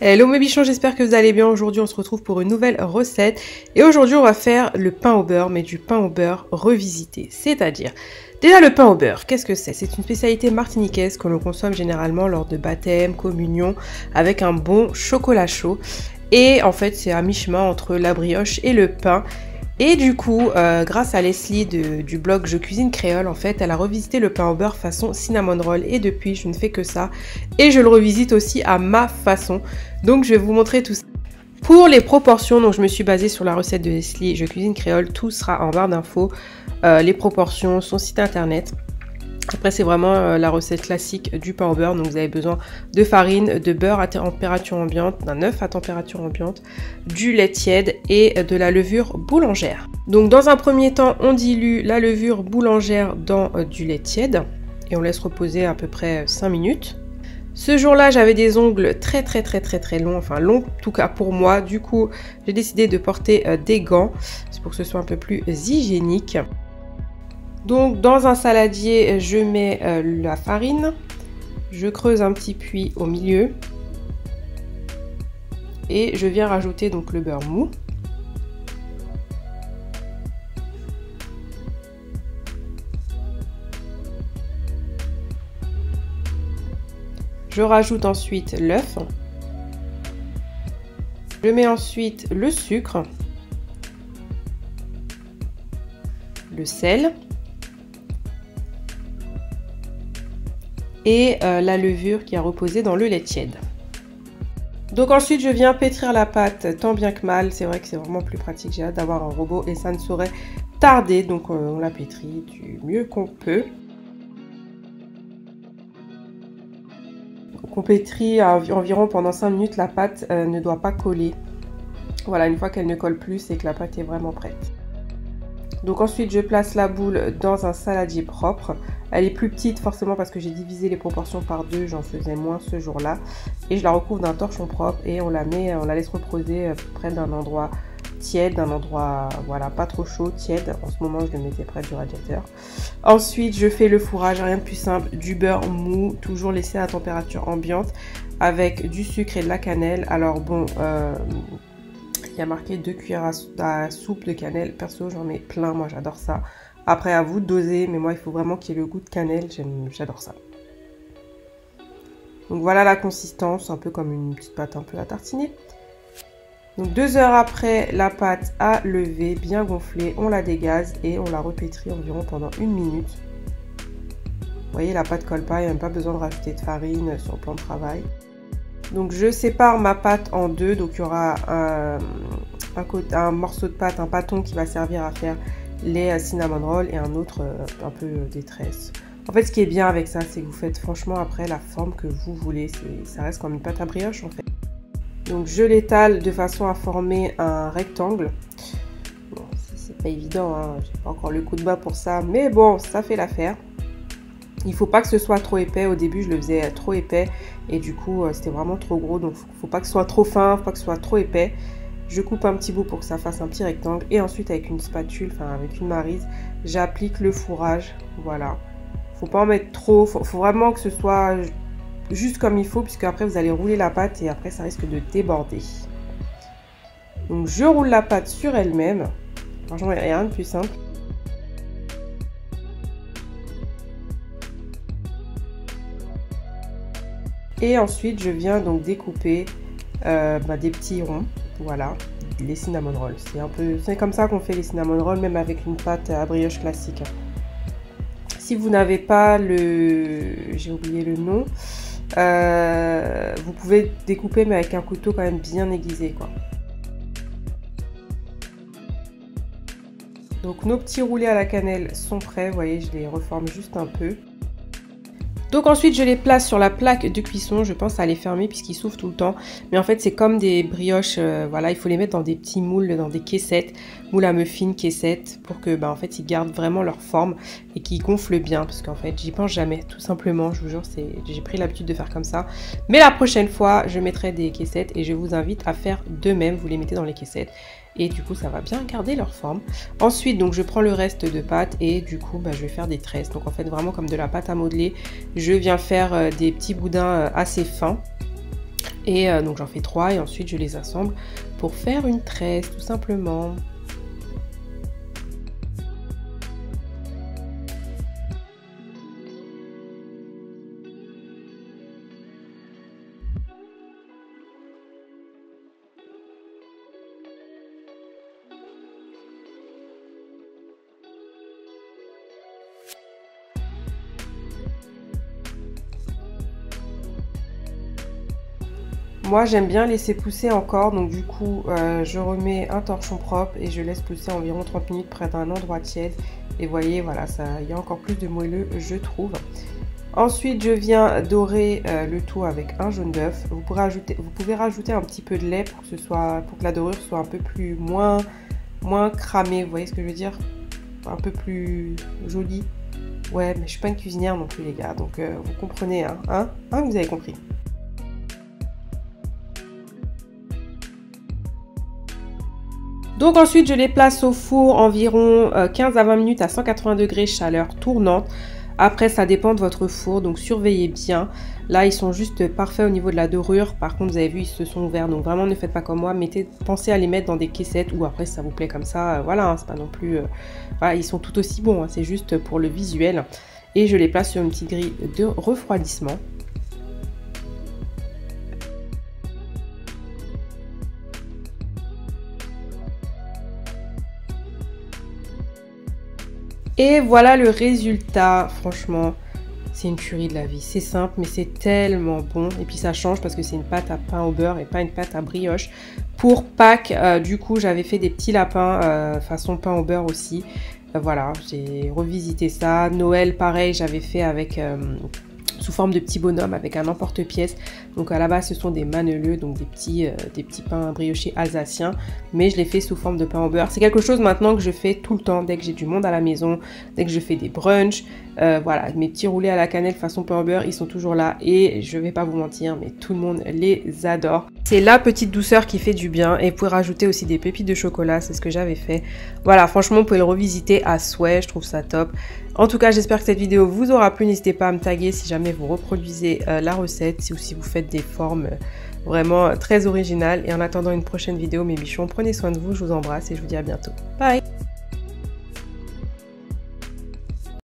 Hello mes bichons, j'espère que vous allez bien. Aujourd'hui on se retrouve pour une nouvelle recette et aujourd'hui on va faire le pain au beurre, mais du pain au beurre revisité. C'est-à-dire, déjà le pain au beurre, qu'est-ce que c'est? C'est une spécialité martiniquaise que l'on consomme généralement lors de baptême, communion, avec un bon chocolat chaud. Et en fait c'est à mi-chemin entre la brioche et le pain. Et du coup, grâce à Leslie du blog Je Cuisine Créole, en fait, elle a revisité le pain au beurre façon cinnamon roll. Et depuis, je ne fais que ça. Et je le revisite aussi à ma façon. Donc, je vais vous montrer tout ça. Pour les proportions, donc je me suis basée sur la recette de Leslie Je Cuisine Créole. Tout sera en barre d'infos. Les proportions, son site internet. Après, c'est vraiment la recette classique du pain au beurre. Donc, vous avez besoin de farine, de beurre à température ambiante, d'un œuf à température ambiante, du lait tiède et de la levure boulangère. Donc, dans un premier temps, on dilue la levure boulangère dans du lait tiède et on laisse reposer à peu près 5 minutes. Ce jour-là, j'avais des ongles très longs, enfin longs en tout cas pour moi. Du coup, j'ai décidé de porter des gants. C'est pour que ce soit un peu plus hygiénique. Donc dans un saladier, je mets la farine, je creuse un petit puits au milieu et je viens rajouter donc le beurre mou. Je rajoute ensuite l'œuf. Je mets ensuite le sucre, le sel et la levure qui a reposé dans le lait tiède. Donc ensuite je viens pétrir la pâte tant bien que mal. C'est vrai que c'est vraiment plus pratique, j'ai hâte d'avoir un robot et ça ne saurait tarder. Donc on la pétrit du mieux qu'on peut. Donc on pétrit environ pendant 5 minutes, la pâte ne doit pas coller. Voilà, une fois qu'elle ne colle plus, c'est que la pâte est vraiment prête. Donc ensuite je place la boule dans un saladier propre. Elle est plus petite forcément parce que j'ai divisé les proportions par deux, j'en faisais moins ce jour-là. Et je la recouvre d'un torchon propre et on la laisse reposer près d'un endroit tiède, d'un endroit voilà pas trop chaud, tiède. En ce moment je le mettais près du radiateur. Ensuite je fais le fourrage, rien de plus simple, du beurre mou, toujours laissé à température ambiante avec du sucre et de la cannelle. Alors bon, il y a marqué 2 cuillères à soupe de cannelle. Perso, j'en mets plein. Moi, j'adore ça. Après, à vous de doser. Mais moi, il faut vraiment qu'il y ait le goût de cannelle. J'adore ça. Donc, voilà la consistance. Un peu comme une petite pâte un peu à tartiner. Donc, 2 heures après, la pâte a levé, bien gonflée. On la dégaze et on la repétrit environ pendant 1 minute. Vous voyez, la pâte colle pas. Il n'y a même pas besoin de rajouter de farine sur le plan de travail. Donc je sépare ma pâte en deux, donc il y aura un morceau de pâte, un pâton qui va servir à faire les cinnamon rolls et un autre un peu des tresses. En fait ce qui est bien avec ça, c'est que vous faites franchement après la forme que vous voulez, ça reste comme une pâte à brioche en fait. Donc je l'étale de façon à former un rectangle. Bon, c'est pas évident, hein, j'ai pas encore le coup de bas pour ça, mais bon, ça fait l'affaire. Il faut pas que ce soit trop épais. Au début, je le faisais trop épais et du coup, c'était vraiment trop gros. Donc, faut pas que ce soit trop fin, faut pas que ce soit trop épais. Je coupe un petit bout pour que ça fasse un petit rectangle et ensuite avec une spatule, enfin avec une maryse, j'applique le fourrage. Voilà. Faut pas en mettre trop. Faut vraiment que ce soit juste comme il faut puisque après vous allez rouler la pâte et après ça risque de déborder. Donc, je roule la pâte sur elle-même. Franchement, il n'y a rien de plus simple. Et ensuite, je viens donc découper des petits ronds, voilà, les cinnamon rolls. C'est comme ça qu'on fait les cinnamon rolls, même avec une pâte à brioche classique. Si vous n'avez pas j'ai oublié le nom, vous pouvez découper mais avec un couteau quand même bien aiguisé, quoi. Donc nos petits roulés à la cannelle sont prêts, vous voyez, je les reforme juste un peu. Donc ensuite je les place sur la plaque de cuisson, je pense à les fermer puisqu'ils s'ouvrent tout le temps. Mais en fait c'est comme des brioches, voilà, il faut les mettre dans des petits moules, dans des caissettes, moules à muffins, caissettes, pour que en fait ils gardent vraiment leur forme et qu'ils gonflent bien. Parce qu'en fait j'y pense jamais, tout simplement, je vous jure, j'ai pris l'habitude de faire comme ça. Mais la prochaine fois je mettrai des caissettes et je vous invite à faire de même, vous les mettez dans les caissettes. Et du coup ça va bien garder leur forme. Ensuite donc je prends le reste de pâte et du coup je vais faire des tresses. Donc en fait vraiment comme de la pâte à modeler, je viens faire des petits boudins assez fins. Et donc j'en fais 3 et ensuite je les assemble pour faire une tresse tout simplement. Moi j'aime bien laisser pousser encore, donc du coup je remets un torchon propre et je laisse pousser environ 30 minutes près d'un endroit tiède. Et vous voyez, voilà, il y a encore plus de moelleux, je trouve. Ensuite je viens dorer le tout avec un jaune d'œuf. Vous pouvez rajouter un petit peu de lait pour que la dorure soit un peu moins cramée, vous voyez ce que je veux dire? Un peu plus jolie. Ouais, mais je suis pas une cuisinière non plus les gars, donc vous comprenez, hein, vous avez compris. Donc ensuite je les place au four environ 15 à 20 minutes à 180 degrés chaleur tournante. Après ça dépend de votre four, donc surveillez bien. Là ils sont juste parfaits au niveau de la dorure. Par contre vous avez vu ils se sont ouverts, donc vraiment ne faites pas comme moi. Pensez à les mettre dans des caissettes ou après si ça vous plaît comme ça. Voilà, hein, c'est pas non plus... voilà, ils sont tout aussi bons, hein, c'est juste pour le visuel. Et je les place sur une petite grille de refroidissement. Et voilà le résultat, franchement, c'est une tuerie de la vie. C'est simple, mais c'est tellement bon. Et puis ça change parce que c'est une pâte à pain au beurre et pas une pâte à brioche. Pour Pâques, du coup, j'avais fait des petits lapins façon pain au beurre aussi. Voilà, j'ai revisité ça. Noël, pareil, j'avais fait avec... sous forme de petits bonhommes avec un emporte-pièce. Donc à la base ce sont des maneleux, donc des petits pains briochés alsaciens, mais je les fais sous forme de pain au beurre. C'est quelque chose maintenant que je fais tout le temps, dès que j'ai du monde à la maison, dès que je fais des brunchs. Voilà, mes petits roulés à la cannelle façon pain au beurre, ils sont toujours là et je vais pas vous mentir, mais tout le monde les adore. C'est la petite douceur qui fait du bien et vous pouvez rajouter aussi des pépites de chocolat, c'est ce que j'avais fait. Voilà, franchement vous pouvez le revisiter à souhait, je trouve ça top. En tout cas, j'espère que cette vidéo vous aura plu. N'hésitez pas à me taguer si jamais vous reproduisez la recette ou si vous faites des formes vraiment très originales. Et en attendant une prochaine vidéo, mes bichons, prenez soin de vous, je vous embrasse et je vous dis à bientôt. Bye!